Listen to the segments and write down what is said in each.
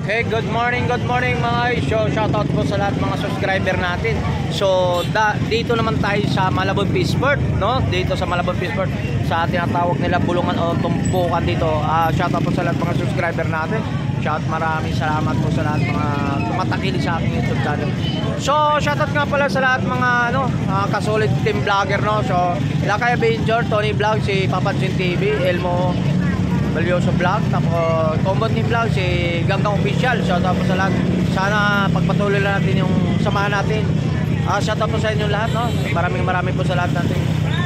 Hey, good morning mga guys. So, shoutout po sa lahat mga subscriber natin. So, dito naman tayo sa Malabon Fishport, no? Dito sa Malabon Fishport, sa tinatawag nila bulungan o tumpukan dito. Shoutout po sa lahat mga subscriber natin. Maraming salamat po sa lahat mga tumatakili sa aking YouTube channel. So, shoutout nga pala sa lahat mga kasolid team vlogger, no? So, Lakay Benjor, Tony Vlog, si Papansin TV, Elmo Valioso Vlog, tapos Combo Team Vlog, si Ganggang Official. Shoutout po sa lahat. Sana pagpatuloy lang natin yung samahan natin. Shoutout po sa inyo lahat, no? Maraming po sa lahat natin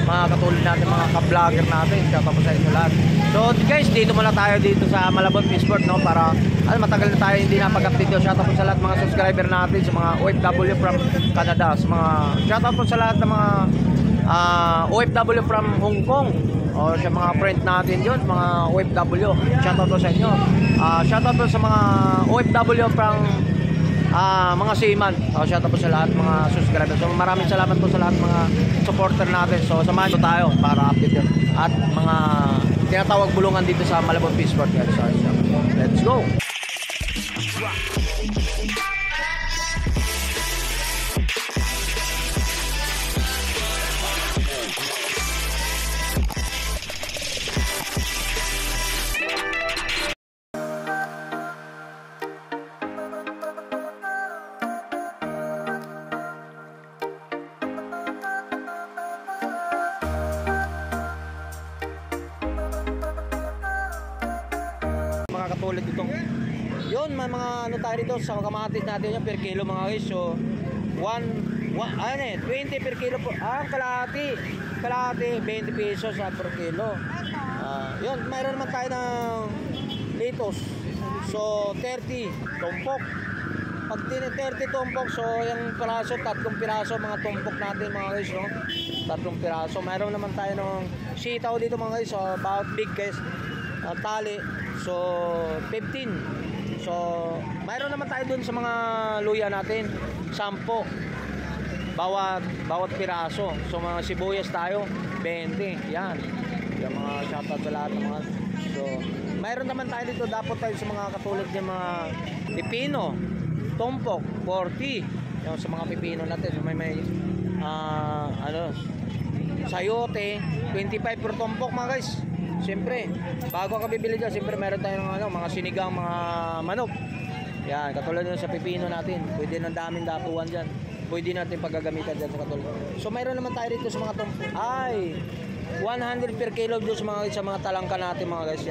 mga katulad natin, mga ka-vlogger natin. Shoutout po sa inyo lahat. So guys, dito muna tayo dito sa Malabon Fishport, no? Para matagal na tayo hindi napag-update. Shoutout po sa lahat mga subscriber natin, sa mga OFW from Canada, sa mga shoutout po sa lahat ng mga OFW from Hong Kong, o sa mga friend natin yun, mga OFW. Shoutout po sa inyo. Shoutout po sa mga OFW from mga seaman. Shoutout po sa lahat mga subscribers. So maraming salamat po sa lahat mga supporter natin. So samahan po tayo para update yun. At mga tinatawag bulungan dito sa Malabon Fishport. So, let's go! Katulad itong yun, may mga tayo dito sa kamatis natin yung per kilo mga guys. So 20 per kilo po. Kalahati 20 pesos per kilo. Yun, mayroon naman tayo ng litos. So 30 tumpok. Pag 30 tumpok, so yung piraso, 3 piraso mga tumpok natin mga guys, no? 3 piraso. Mayroon naman tayo ng sitaw dito mga guys. So about big guys, tali. So 15. So mayroon naman tayo dun sa mga luya natin 10 bawat piraso. So mga sibuyas tayo 20. Yan yung mga shoutout sa lahat ng mga. So mayroon naman tayo dito dapat tayo sa mga katulad ng mga pipino tumpok 40. Yung sa mga pipino natin, so may sayote 25 per tumpok mga guys. Siyempre, bago ka bibili dyan, siyempre meron tayong mga sinigang, mga manok. Yan, katulad nyo sa pipino natin. Pwede ng daming dapuan dyan. Pwede natin paggagamitan dyan sa katulad. So, mayroon naman tayo dito sa mga 100 per kilo doon sa mga talangka natin mga guys.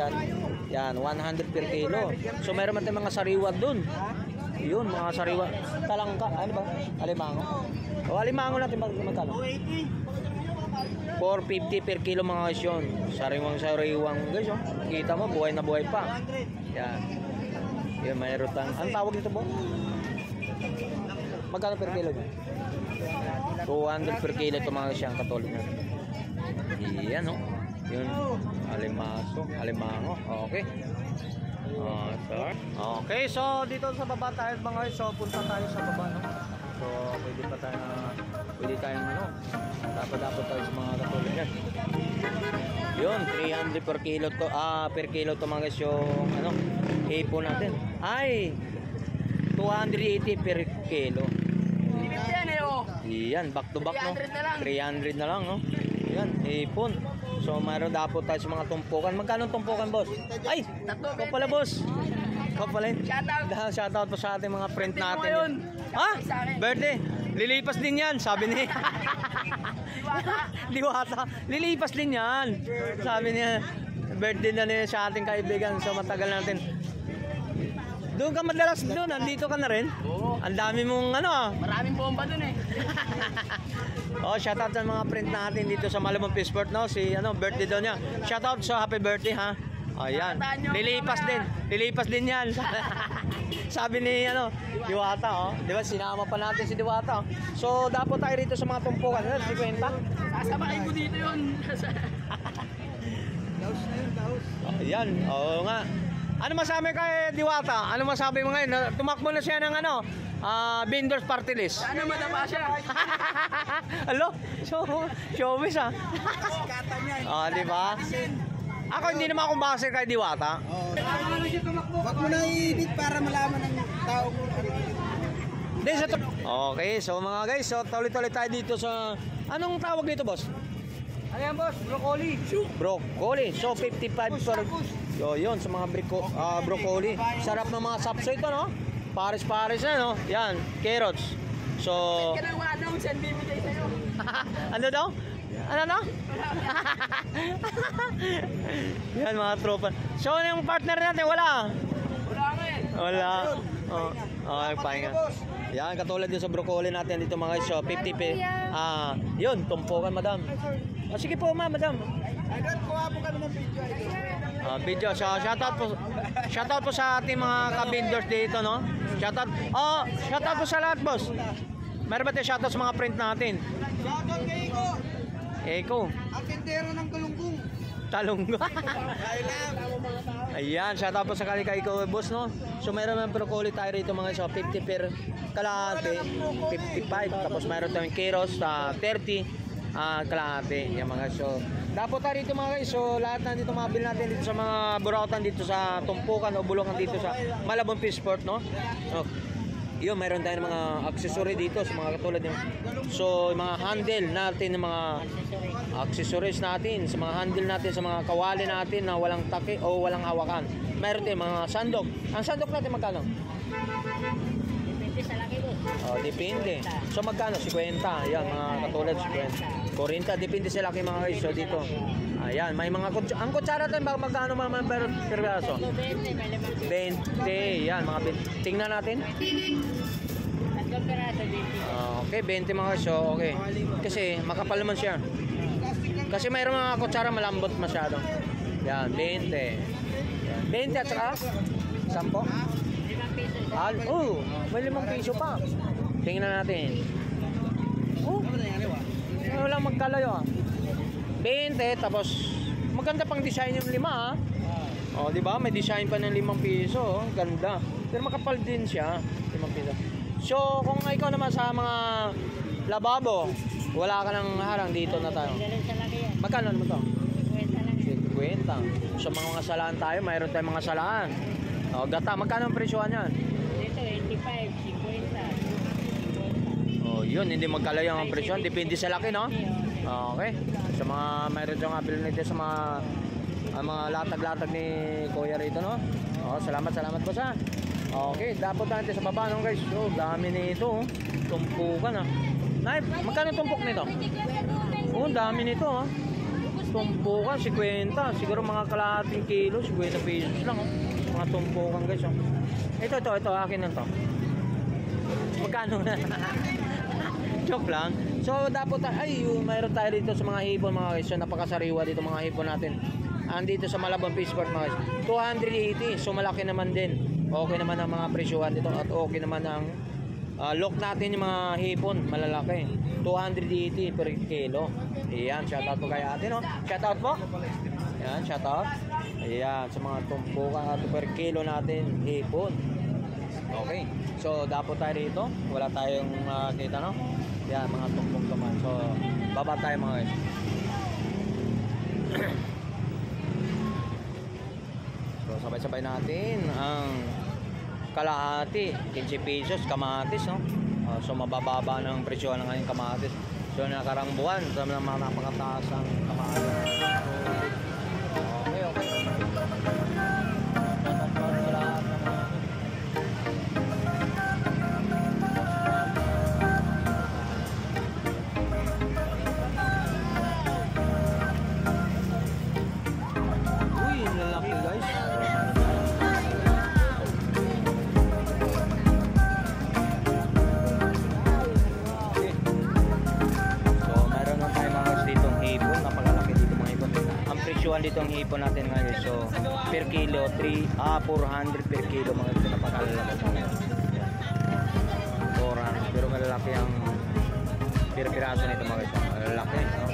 Yan, 100 per kilo. So, mayroon naman tayong mga sariwa doon. Yun, mga sariwa. Talangka, ano ba? Alimango. O, alimango natin magkano? 450 per kilo mga guys yun. Sariwang guys, oh. Kita mo, buhay na buhay pa. Yan. Yan, mayroon tang. Anong tawag dito po? Magkano per kilo? 200 per kilo ito mga guys, yung katulad natin. Yan, oh. Yun. Alimango. Okay. Okay, so dito sa baba tayo mga guys. So punta tayo sa baba, no? So pwede tayong dapat tayo sa mga katulad yan. Yun, 300 per kilo to, per kilo to mga guys yung hipon natin. Ay 280 per kilo. Yan, back to back, no? 300 na lang, no? Yan, hipon. So mayroon dapat tayo sa mga tumpukan. Magkano tumpukan, boss? Ay, ikaw pala, boss. Ikaw pala. Shoutout po sa ating mga friend natin. Ha? Birthday. Lilipas din yan, sabi ni Diwata. Lilipas din yan, sabi niya. Birthday na niya sa ating kaibigan. So matagal natin. Doon ka madalas doon, nandito ka na rin. Oo. Ang dami mong maraming bomba doon eh. Shoutout sa mga friend natin dito sa Malabon Fishport, no? Si birthday daw niya. Shoutout sa happy birthday, ha. Ayan. Lilipas din yan. Sabi ni Diwata, oh. Di ba sinama pa natin si Diwata, oh. So dapat tayo rito sa mga tumpukan. 50? Sasabahin ko dito yun. Daos na yun, daos. Ayan, oo nga. Ano masabi kay Diwata? Ano masabi mo ngayon? Tumakbo na siya ng vendors party list. Sana madapa siya. Alo? Showbiz, ha? Sikatan niya. Di ba? Ako hindi naman akong base kay Diwata. Wag mo na i-edit para malaman tao ko. Hindi, okay, so mga guys, so tuloy-tuloy tayo dito sa... Anong tawag dito, boss? Ano yan, boss? Broccoli. Broccoli. So 55 per... So yun, sa mga broccoli. Sarap ng mga sapso ito, no? Pares-pares na, no? Yan, carrots. So... Kailangan daw, send bibigay sa'yo. Ano daw? Ano daw? Yan mga tropa. So yung partner natin, wala. Wala nga eh. Wala. Oh, pahinga. Yan, katulad din sa broccoli natin dito mga guys. So 50 yun, tumpukan madam. Sige po madam. Agad, kuha po kami ng video. Video. So shoutout po sa ating mga ka-vendors dito, no? Shoutout po sa lahat, boss. Meron ba tayo shoutout sa mga print natin? Shoutout kay Iko. Eko. Ang tindero ng Galunggong. Talong. Ayan, shoutout po sa kay Iko, boss, no? So meron ng broccoli tayo rito mga so 50 per kalahati, 55. Tapos meron tayong carrots 30 kalahati. Yan mga so. Dapat tayo dito mga guys. So lahat na dito mabil natin dito sa mga burautan dito sa tumpukan o bulungan dito sa Malabon Fishport, no? Yun, mayroon tayong mga accessory dito sa mga katulad yung so mga handle natin ng mga accessories natin sa mga handle natin sa mga kawali natin na walang taki o walang hawakan. Mayroon tayong mga sandok. Ang sandok natin magkano? Depende sa laki mo. Depende. So magkano? 50. Yan, mga katulad 50. 40, depende sa laki mga guys. So dito. Ayan, may mga ang kutsara tayo magkano mga per piraso? 20, may 20. Yan, mga 20. Tingnan natin. tatlong piraso, 20. Okay, 20 mga guys. So okay. Kasi makapal naman siya. Kasi mayroong mga kutsara malambot masyado. Yan, 20. Yan, 20 at saka 10. 5 pesos. May 5 piso pa. Tingnan natin. Walang magkalayo 20 tapos maganda pang design yung 5 di ba? May design pa ng 5 piso, ganda. Pero makapal din siya, 5 piso. So, kung ikaw naman sa mga lababo, wala ka nang harang dito na tayo. Ganun sa laki yan. Magkano naman to? 50 lang. 50. So, mga salaan tayo, mayroon tayong mga salaan. Gata, magkano ang presyohan yan? Dito, 85, 50. Yun, hindi magkalayo ang presyon. Depende sa laki, no? Okay. Sa mga mayroon siyang apel nito sa mga latag-latag ni Kuya rito, no? Salamat po sa. Okay, dapat natin sa baba, no guys. So, dami nito, tumpukan, Nay, magkano tumpok nito? Dami nito, Tumpukan, 50. Siguro mga kalahating kilo, 50 pesos lang, Mga tumpukan, guys, Ito, akin na to. Magkano na? Joke lang. So dapat mayroon tayo dito sa mga hipon mga guys. So napakasariwa dito mga hipon natin. Andito sa Malabon Fishport mga guys. 280. So malaki naman din. Okay naman ang mga presyohan dito at okay naman ang look natin yung mga hipon, malalaki. 280 per kilo. Ayan, shoutout po kay ate, no? Shoutout po. Ayan, shoutout. Ayan, sa mga tumpukan at per kilo natin hipon. Okay. So dapat tayo dito. Wala tayong kita, no? Yan, mga tumpok naman. So, baba tayo mga guys. So, sabay-sabay natin ang kalahati, 15 pesos, kamatis, no? So, mabababa ng presyo ng ngayong kamatis. So, nakarang buwan, so, mga napakataas ang kamatis. Okay. Sa lahat ng mga lalaki guys. So meron lang tayo mga guys ditong hipon. Napakalaki dito mga hipon. Ang presyohan dito ang hipon natin ngayon. So per kilo 400 per kilo mga guys. Napakalaki. 400 pero malalaki ang piraso nito mga guys. Malalaki, no?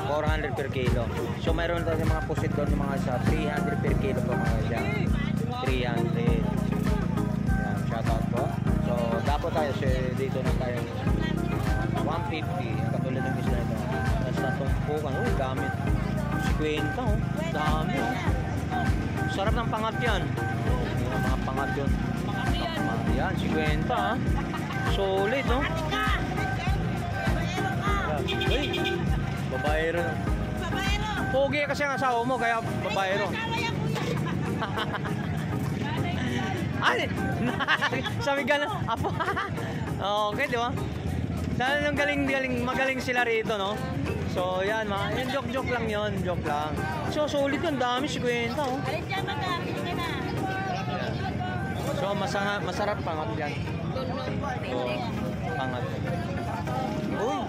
400 per kilo. So mayroon tayo mga pusit doon mga sa 300 per kilo po mga siya. 300. Yan, shoutout po. So dapat tayo dito na tayo 150 katulad ng isla ito. Tapos natumpukan. Dami. 50 dami. Sarap ng pangat yan. Yung mga pangat yun. Yan, 50 ha. Solid, no? Uy, babaero. Pogi kasi ang asawa mo, kaya babaero. Ay! Sabi gano'n. Apo. Okay, di ba? Sana nung magaling sila rito, no? So, yan, yung joke lang yun. Joke lang. So, solid yun. Dami, 50, oh. So, masarap pangat yan. So, pangat. Uy!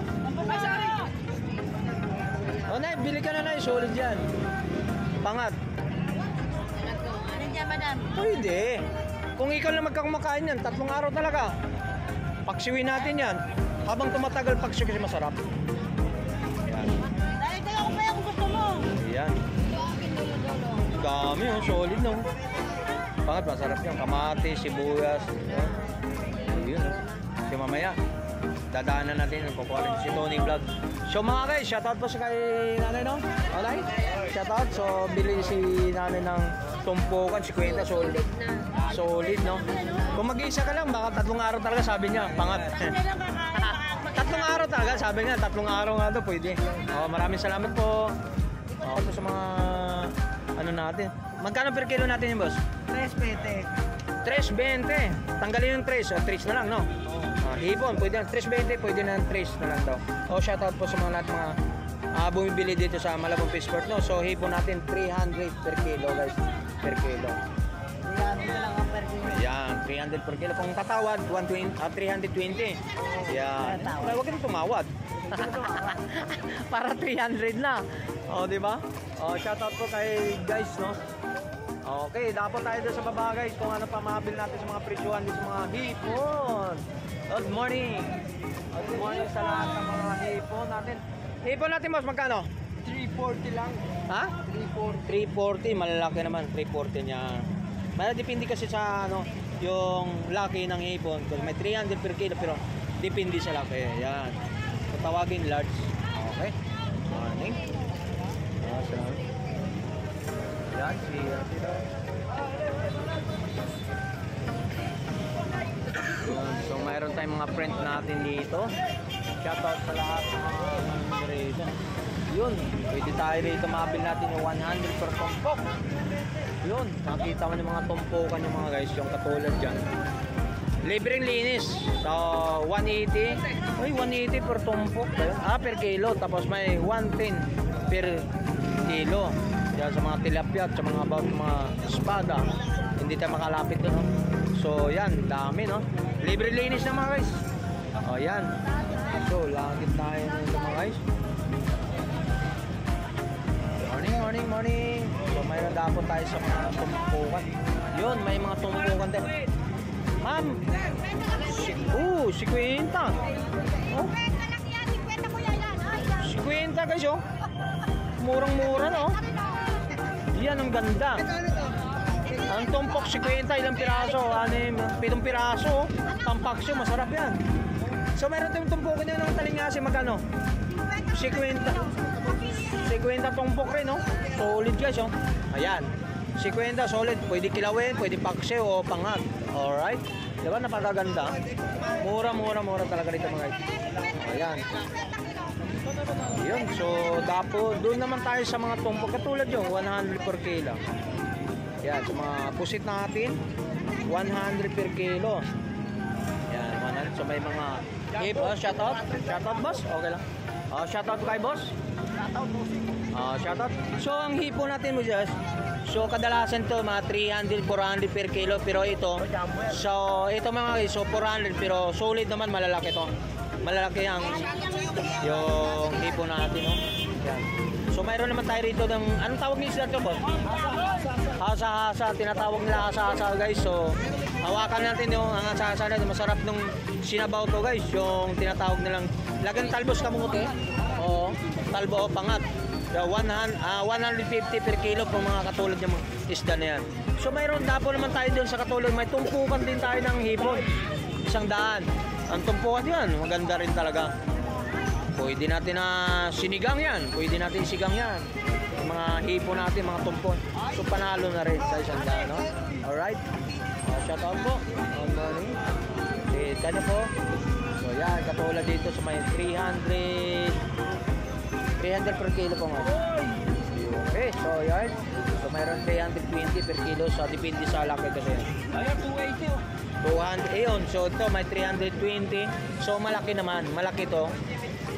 Oh, na, bili ka na, solid yan. Pangat. Pwede. Kung ikaw lang magkakumakain yan, 3 araw talaga. Paksiwin natin yan. Habang tumatagal paksiw kasi masarap. Ayan. Dahil kayo ko pa yung gusto mo. Ayan. Dami, oh, solid, no? Pangat, masarap yan. Kamate, sibuyas. Ayun, no? So, mamaya, dadaanan natin ang kukuha rin si Tony Vlog. So, mga guys, shoutout po sa kay nanay, no? Alright? Shoutout. So, bili si nanay ng tumpukan, 50, solid. Solid, no? Kung mag-iisa ka lang, baka 3 araw talaga, sabi niya, pangat. 3 araw talaga, sabi niya, 3 araw nga daw, pwede. Oh, maraming salamat po. Oh, ito sa mga, ano natin. Magkano per kilo natin yung boss? 3.20. 3.20. Tanggalin yung 3, o 3 na lang, no? Hipon, pwede na, 3.20, pwede na 3 na lang daw. Oh, shoutout po sa mga lahat mga bumibili dito sa Malabon Fishport, no? So, hipon natin 300 per kilo, guys. Per kilo. Yan, 300 per kilo. Kung tatawad, 320. Yan. Okay, huwag kang tumawad. Para 300 na. O, di ba? O, shoutout po kay guys, no? Okay, dapat tayo doon sa baba, guys. Kung ano pa mahabil natin sa mga presyuhan dito sa mga hipon. Good morning. Good morning sa lahat ng mga hipon natin. Hipon natin, boss, magkano? 340 lang. Ha? 340, malalaki naman, 340 niya. Depende kasi sa ano, yung laki ng hipon. May 300 per kilo pero depende sa laki. Yan. So, tawagin large. Okay. Morning. Salamat. Yan, so mayroon tayong mga print natin dito. Shoutout sa lahat ng mga rito. Yun, pwede tayo rito mabil natin yung 100 per tumpok. Yun, nakita mo yung mga tumpukan yung mga guys, yung katulad dyan. Libreng linis. So, 180. Uy, 180 per tumpok. Per kilo. Tapos may 110 per kilo. Yan sa mga tilapia at sa mga about mga espada. Hindi tayo makalapit doon. No? So, yan, dami, no? Libreng linis na mga guys. O, yan. So, langit tayo nito mga guys. Morning. So, mayroon dapat tayo sa mga tumpukan. Yun, may mga tumpukan din. Ma'am. 50. Oh. 50 guys, oh. Murang-mura, no? Yan, ang ganda. Ang tumpok, 50. Ilang piraso? 7 piraso. Tampaksyo, masarap yan. So, mayroon tayong tumpukan din ng talingasi. Magkano? 50 tumpok rin, no? Solid guys, oh. Ayan. 50 solid. Pwede kilawin, pwede paksiw o pangat. Alright? Diba? Napakaganda. Mura talaga rito mga guys. Ayan. Yun. So, dapo, doon naman tayo sa mga tumpok. Katulad yung 100 per kilo. Ayan. Sa mga pusit natin, 100 per kilo. Ayan. 100. So, may mga shoutout. Shoutout, boss? Okay lang. Shoutout kay boss? Shoutout. So, ang hipo natin mo just, so, kadalasan to mga 300, 400 per kilo. Pero ito, so, ito mga guys, so 400. Pero solid naman, malalaki to. Malalaki yung hipo natin, no? Yan. So, mayroon naman tayo rito ng, anong tawag niyo sila to, boss? Hasa-hasa. Tinatawag nila hasa-hasa, guys. So, hawakan natin yung ang hasa-hasa na. Masarap nung sinabaw to, guys. Yung tinatawag nilang, lagang talbos kamuti. Oo, talbo o pangat. 150 per kilo po mga katulad ng mga isda na yan. So mayroon dapo naman tayo doon sa katulad. May tumpukan din tayo ng hipon. 100. Ang tumpukan yan, maganda rin talaga. Pwede natin na sinigang yan. Pwede natin sigang yan. Yung mga hipon natin, mga tumpon. So panalo na rin sa 100, no? Alright. Shout out po. Good morning. Yan po. So yan, katulad dito sa may 300 per kilo po nga. Okay, so yan. So mayroon 320 per kilo. So depende sa laki kasi. Ayan, 280 oh. 200, ayun. So ito may 320. So malaki naman. Malaki to.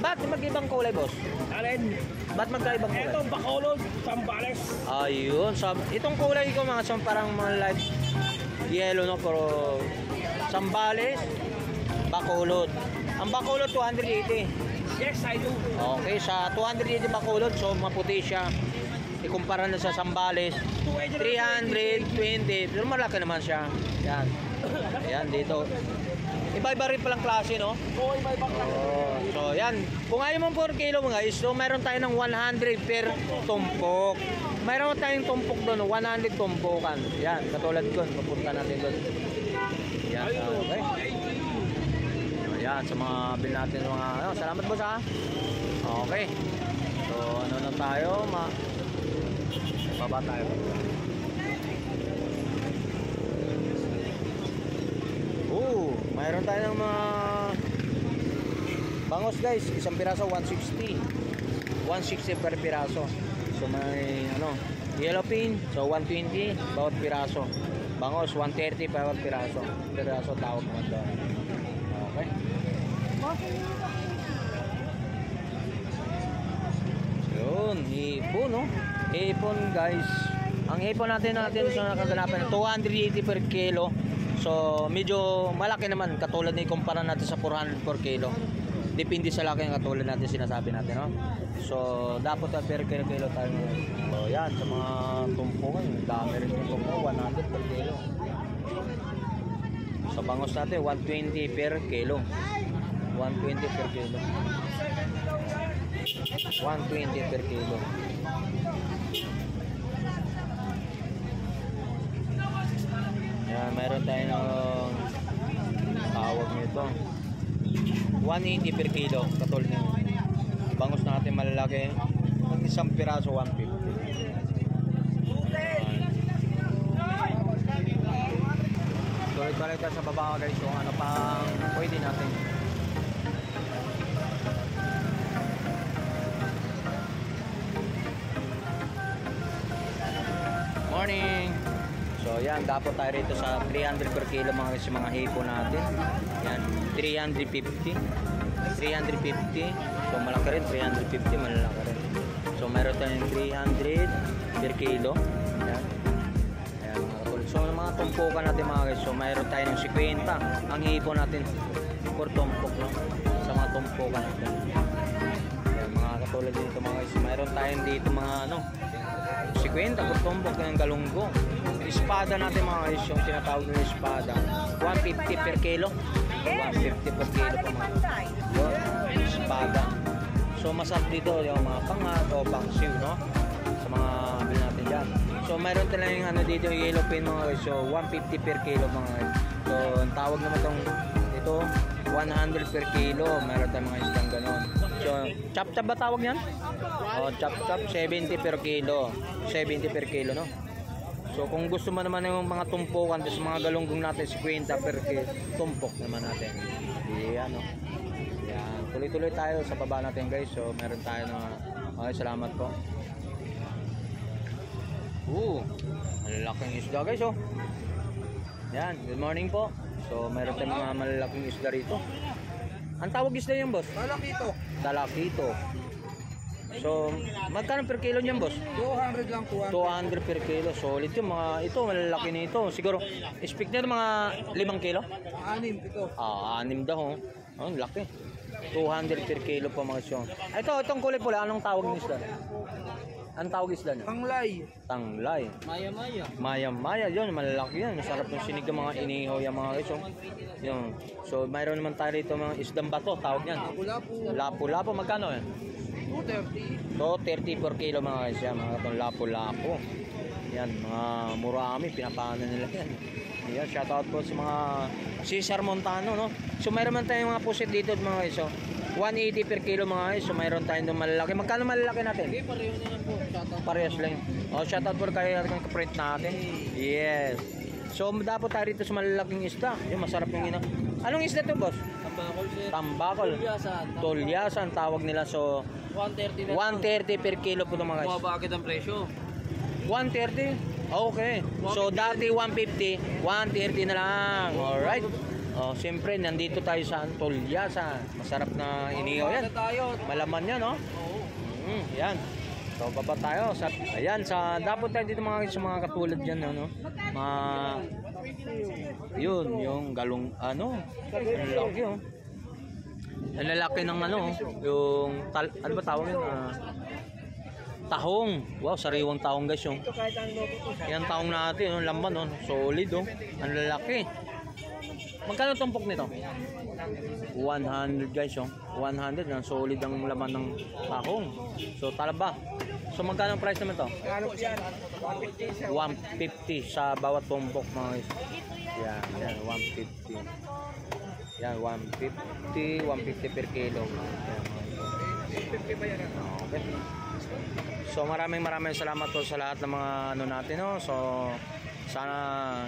Ba't mag-ibang kulay, boss? Alin? Ba't magkaibang kulay? Ito, Bacolod, Sambales. Ayun. So, itong kulay ko mga so, parang mga light yellow, no? Pero Sambales, Bacolod. Ang Bacolod, 280. Yes, I do. Okay, sa 280 Bacolod, so maputi siya. Ikumpara na sa Sambales, 320. Pero malaki naman siya. Yan. Ayan, dito. Iba-iba rin palang klase, no? Oo, iba-iba ka. Oh, so yan. Kung ayaw mo 4 kilo mga guys, so mayroon tayo ng 100 per tumpok. Mayroon tayong tumpok doon, 100 tumpukan. Yan, katulad doon, papunta natin doon. Yan, okay. Yan, sa mga bill natin mga ano, salamat boss ha. Okay. So ano na tayo, baba tayo. Mayroon tayo ng mga bangos guys, isang piraso 160 per piraso. So may ano, yellow pin, so 120 bawat piraso. Bangos 130 bawat piraso. Piraso tawag naman doon. Okay. Yun, hipon no. Hipon guys. Ang hipon natin so nakaganapan 280 per kilo. So, medyo malaki naman katulad ni kumpara natin sa 400 per kilo. Depende sa laki ng katulad natin sinasabi natin, no? So, dapat per kilo tayo. So, yan, sa mga tumpukan, dami rin yung tumpo, 100 per kilo. Sa bangos natin, 120 per kilo. 120 per kilo. 120 per kilo. Yan, mayroon tayo ng tawag nito 180 per kilo katulad ng bangus natin malalaki ang isang piraso 150. Tuloy-tuloy tayo sa baba guys kung ano pang pwede natin. Morning. So yan, dapat tayo rito sa 300 per kilo mga hipo natin. Yan, 350. 350. So malaki rin, 350 malaki rin. So meron tayong 300 per kilo. Yan. Ayan, mga katulad. So mga tumpukan natin mga guys. So mayroon tayo ng 50. Ang hipo natin for tumpok, no? Sa mga tumpukan natin. Ayan, mga katulad dito mga guys. Mayroon tayong dito mga ano 50 per tumpok ng galunggo. Espada natin mga guys, yung tinatawag ng espada 150 per kilo. 150 per kilo po mga yun, espada. So masarap dito yung mga pangat o pangsiw, no? Sa mga bil natin dyan. So mayroon tayong ano dito yung yellow pin mga guys. So 150 per kilo mga guys. So ang tawag naman itong ito 100 per kilo. Mayroon tayong mga isang ganon. So chop-chop ba tawag yan? O chop-chop 70 per kilo. 70 per kilo, no? So kung gusto mo naman yung mga tumpukan sa mga galunggong natin 50 per kilo, tumpok naman natin. Yan, no? Yan. Tuloy-tuloy tayo sa baba natin guys. So meron tayo na okay, salamat po. Malalaking isda guys, oh. Yan, good morning po. So meron tayong mga malalaking isda rito. Ang tawag isda yung boss? Talakito. Talakito. So, magkano per kilo niyan, boss? 200 lang, 200. 200 per kilo. Solid yung mga ito, malalaki na ito. Siguro, expect na mga 5 kilo? 6 ito. 6 daw. Oh, laki. 200 per kilo po mga syon. Itong kulay pula, anong tawag ng isda? Anong tawag isda niya? Panglay. Tanglay. Maya-maya. Maya-maya, yun, malalaki yan. Masarap yung sinig ng mga inihaw yung mga guys. Yun. So, mayroon naman tayo rito mga isdang bato, tawag yan. Lapu-lapu. Lapu-lapu, magkano yan? 230. So, 30 per kilo mga guys yan, mga itong lapu-lapu. Yan, mga murami, pinapaanan nila yan. Yan, shoutout po sa mga Cesar Montano, no? So, mayroon man tayong mga pusit dito mga guys. So, 180 per kilo mga guys. So, mayroon tayong malalaki. Magkano malalaki natin? Okay, pareho na lang po. Shoutout. Parehas lang. Oh, shoutout po kayo natin print natin. Yes. So dapat tayo rito sa malalaking isda. Yung masarap yung ina. Anong isda to, boss? Tambakol, sir. Tambakol. Tulyasan. Tulyasan tawag nila. So 130 na. 130 per kilo po ito mga guys. Bumaba agad ang presyo. 130? Okay. So dati 150, 130 na lang. Alright. Oh, siyempre nandito tayo sa Tulyasan. Masarap na inihaw yan. Bumaba tayo. Malaman yan, no? Oo. Yan. So baba tayo sa ayan sa dapat tayo dito mga sa mga katulad diyan ano. Yun, yung galong ano. Ang laki oh. Ang lalaki ng ano, yung ano ba tawag yun? Tahong. Wow, sariwang tahong guys yung. Yan tahong natin, yung laman oh, solid oh. Ang lalaki. Magkano tumpok nito? 100 guys yung. 100 ang solid ang laman ng tahong. So talaba. So magkano ang price naman to? Ano yan? 150 sa bawat tumpok mga guys. Yan 150. Yan 150, 150 per kilo. Yan, okay. So maraming salamat po sa lahat ng mga ano natin no. So sana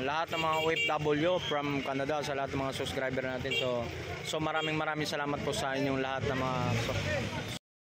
lahat ng mga OFW from Canada, sa lahat ng mga subscriber natin. So maraming salamat po sa inyong lahat ng mga